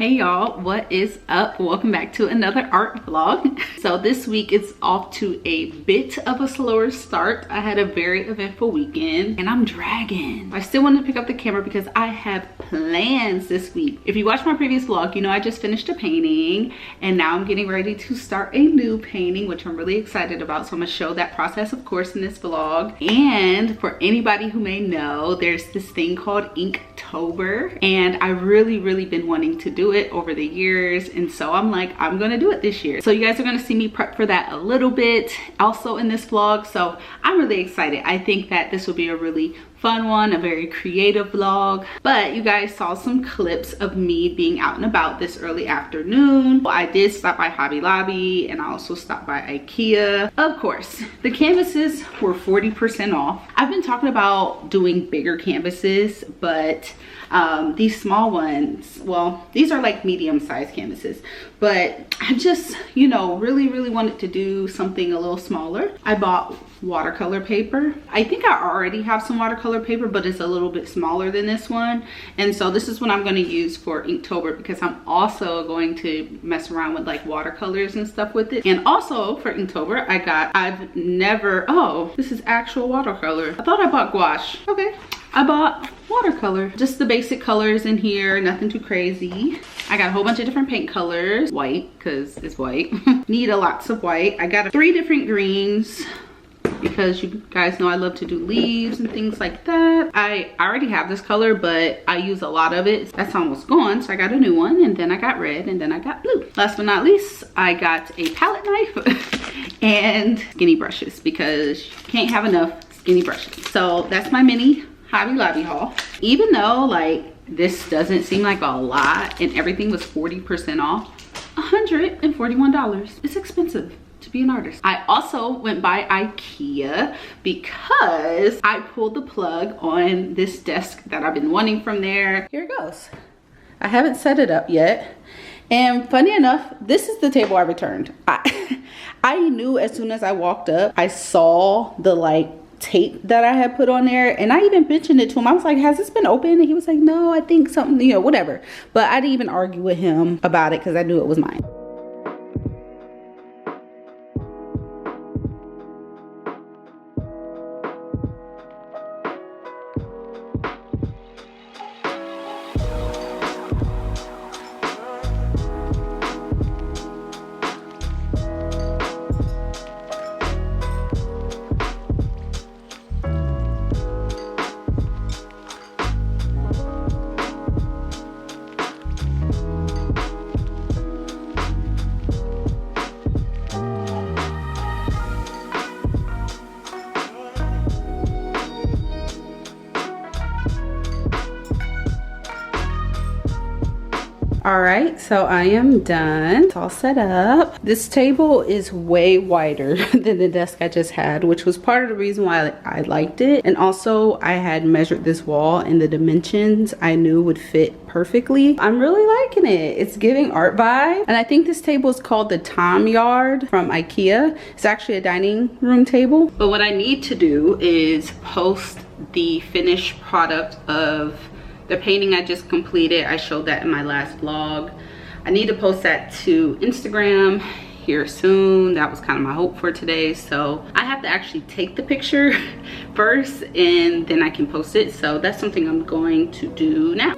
Hey y'all, what is up? Welcome back to another art vlog. So this week is off to a bit of a slower start. I had a very eventful weekend and I'm dragging. I still wanted to pick up the camera because I have plans this week. If you watched my previous vlog, you know I just finished a painting and now I'm getting ready to start a new painting, which I'm really excited about. So I'm gonna show that process, of course, in this vlog. And for anybody who may know, there's this thing called Inktober and I really been wanting to do it over the years, and so I'm like, I'm gonna do it this year. So you guys are gonna see me prep for that a little bit also in this vlog, so I'm really excited. I think that this will be a really fun one, a very creative vlog. But you guys saw some clips of me being out and about this early afternoon. I did stop by Hobby Lobby and I also stopped by IKEA. Of course, the canvases were 40% off. I've been talking about doing bigger canvases, but these small ones, well, these are like medium-sized canvases, but I just, you know, really wanted to do something a little smaller. I bought watercolor paper. I think I already have some watercolor paper, but it's a little bit smaller than this one, and so this is what I'm going to use for Inktober, because I'm also going to mess around with like watercolors and stuff with it. And also for Inktober, oh, this is actual watercolor. I thought I bought gouache. Okay, I bought watercolor, just the basic colors in here, nothing too crazy. I got a whole bunch of different paint colors. White, because it's white. Need lots of white. I got 3 different greens, because you guys know I love to do leaves and things like that. I already have this color, but I use a lot of it. That's almost gone, so I got a new one, and then I got red, and then I got blue. Last but not least, I got a palette knife and skinny brushes, because you can't have enough skinny brushes. So that's my mini Hobby Lobby haul. Even though like this doesn't seem like a lot and everything was 40% off, $141. It's expensive to be an artist. I also went by IKEA because I pulled the plug on this desk that I've been wanting from there. Here it goes. I haven't set it up yet. And funny enough, this is the table I returned. I knew as soon as I walked up, I saw the like tape that I had put on there, and I even mentioned it to him. I was like, has this been open? And he was like, no, I think something, you know, whatever. But I didn't even argue with him about it because I knew it was mine. All right, so I am done. It's all set up. This table is way wider than the desk I just had, which was part of the reason why I liked it. And also I had measured this wall and the dimensions I knew would fit perfectly. I'm really liking it. It's giving art vibe. And I think this table is called the Tom Yard from IKEA. It's actually a dining room table. But what I need to do is post the finished product of the painting I just completed. I showed that in my last vlog. I need to post that to Instagram here soon. That was kind of my hope for today. So I have to actually take the picture first and then I can post it. So that's something I'm going to do now.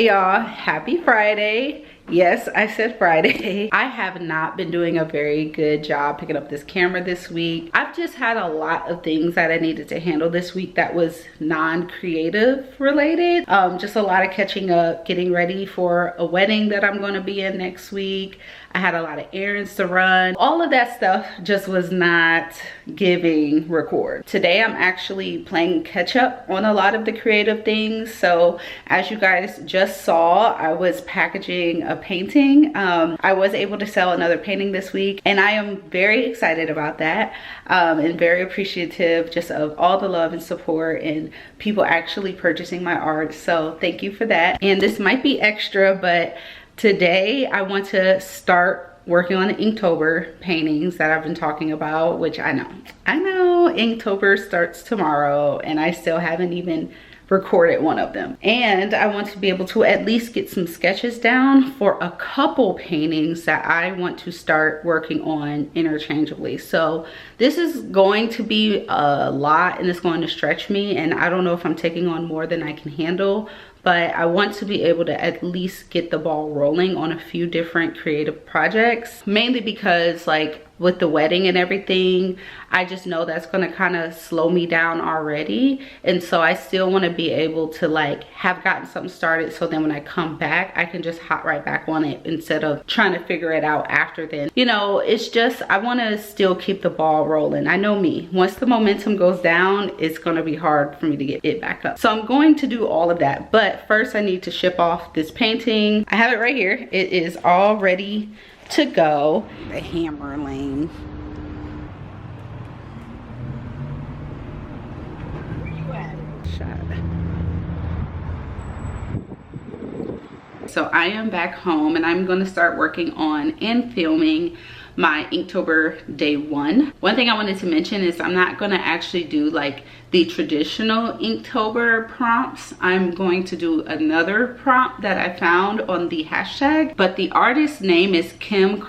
Hey y'all, happy Friday. Yes, I said Friday. I have not been doing a very good job picking up this camera this week. I've just had a lot of things that I needed to handle this week that was non-creative related. Just a lot of catching up, getting ready for a wedding that I'm going to be in next week. I had a lot of errands to run. All of that stuff just was not giving record. Today I'm actually playing catch up on a lot of the creative things. So as you guys just saw, I was packaging a painting. I was able to sell another painting this week and I am very excited about that, and very appreciative just of all the love and support and people actually purchasing my art. So thank you for that. And this might be extra, but today I want to start working on the Inktober paintings that I've been talking about, which I know Inktober starts tomorrow and I still haven't even recorded one of them. And I want to be able to at least get some sketches down for a couple paintings that I want to start working on interchangeably. So this is going to be a lot and it's going to stretch me, and I don't know if I'm taking on more than I can handle, but I want to be able to at least get the ball rolling on a few different creative projects, mainly because like with the wedding and everything, I just know that's gonna kind of slow me down already. And so I still wanna be able to like have gotten something started, so then when I come back, I can just hop right back on it instead of trying to figure it out after then. You know, it's just, I wanna still keep the ball rolling. I know me, once the momentum goes down, it's gonna be hard for me to get it back up. So I'm going to do all of that, but first I need to ship off this painting. I have it right here. It is all ready to go. The hammer lane. Where you at? Shot. So I am back home and I'm going to start working on and filming my Inktober day 1. One thing I wanted to mention is I'm not going to actually do like the traditional Inktober prompts. I'm going to do another prompt that I found on the hashtag, but the artist's name is Kim_art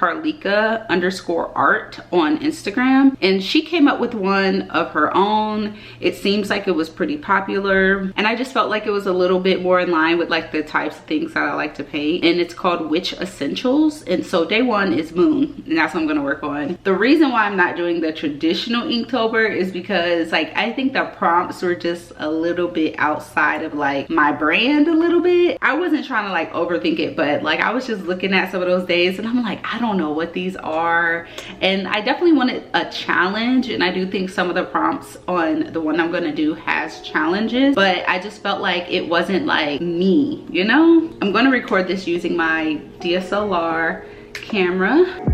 on Instagram, and she came up with one of her own. It seems like it was pretty popular, and I just felt like it was a little bit more in line with like the types of things that I like to paint, and it's called Witch Essentials. And so day 1 is moon, and that's what I'm going to work on. The reason why I'm not doing the traditional Inktober is because like I think the prompts were just a little bit outside of like my brand a little bit. I wasn't trying to like overthink it, but like I was just looking at some of those days and I'm like, I don't know what these are, and I definitely wanted a challenge, and I do think some of the prompts on the one I'm gonna do has challenges, but I just felt like it wasn't like me, you know? I'm gonna record this using my DSLR camera.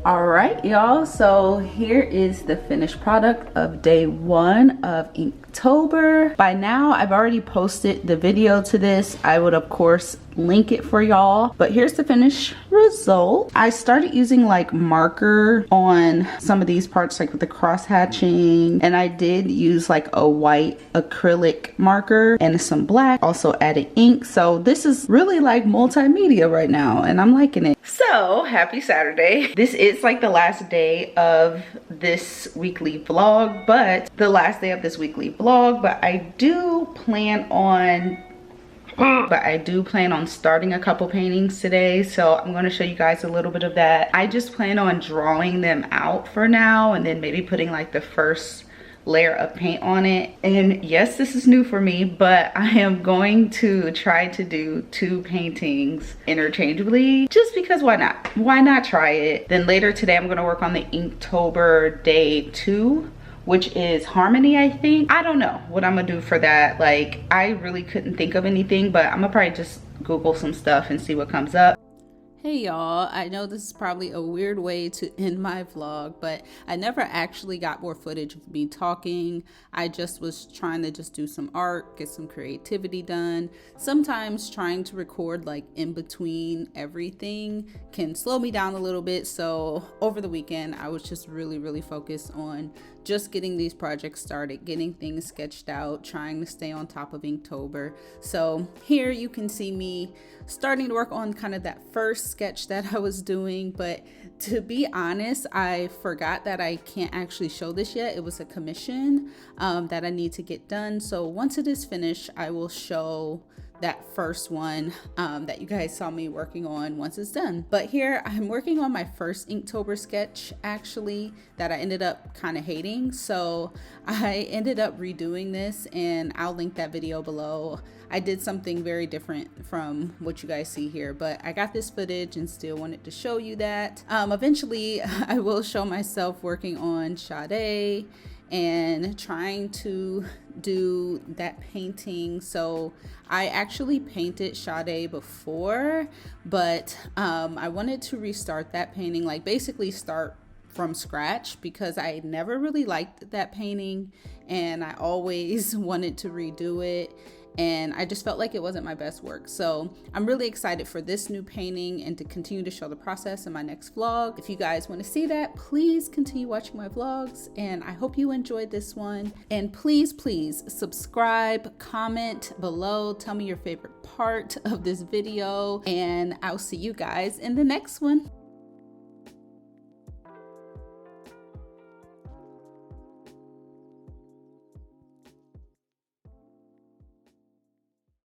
All right, y'all, so here is the finished product of day 1 of Inktober. By now I've already posted the video to this. I would of course link it for y'all, but here's the finished result. I started using like marker on some of these parts, like with the cross hatching, and I did use like a white acrylic marker and some black, also added ink. So this is really like multimedia right now and I'm liking it. So happy Saturday. This is like the last day of this weekly vlog, but I do plan on starting a couple paintings today, so I'm going to show you guys a little bit of that. I just plan on drawing them out for now and then maybe putting like the first layer of paint on it. And yes, this is new for me, but I am going to try to do 2 paintings interchangeably just because why not try it. Then later today I'm going to work on the Inktober day 2, which is harmony, I think. I don't know what I'm gonna do for that. Like, I really couldn't think of anything, but I'm gonna probably just Google some stuff and see what comes up. Hey y'all, I know this is probably a weird way to end my vlog, but I never actually got more footage of me talking. I just was trying to just do some art, get some creativity done. Sometimes trying to record like in between everything can slow me down a little bit. So over the weekend, I was just really focused on just getting these projects started, getting things sketched out, trying to stay on top of Inktober. So here you can see me starting to work on kind of that first sketch that I was doing, but to be honest, I forgot that I can't actually show this yet. It was a commission that I need to get done. So once it is finished, I will show that first one that you guys saw me working on once it's done. But here I'm working on my first Inktober sketch actually that I ended up kind of hating. So I ended up redoing this and I'll link that video below. I did something very different from what you guys see here, but I got this footage and still wanted to show you that. Eventually I will show myself working on Sade and trying to do that painting. So I actually painted Sade before, but I wanted to restart that painting, like basically start from scratch, because I never really liked that painting and I always wanted to redo it. And I just felt like it wasn't my best work. So I'm really excited for this new painting and to continue to show the process in my next vlog. If you guys want to see that, please continue watching my vlogs, and I hope you enjoyed this one. And please subscribe, comment below, tell me your favorite part of this video, and I'll see you guys in the next one.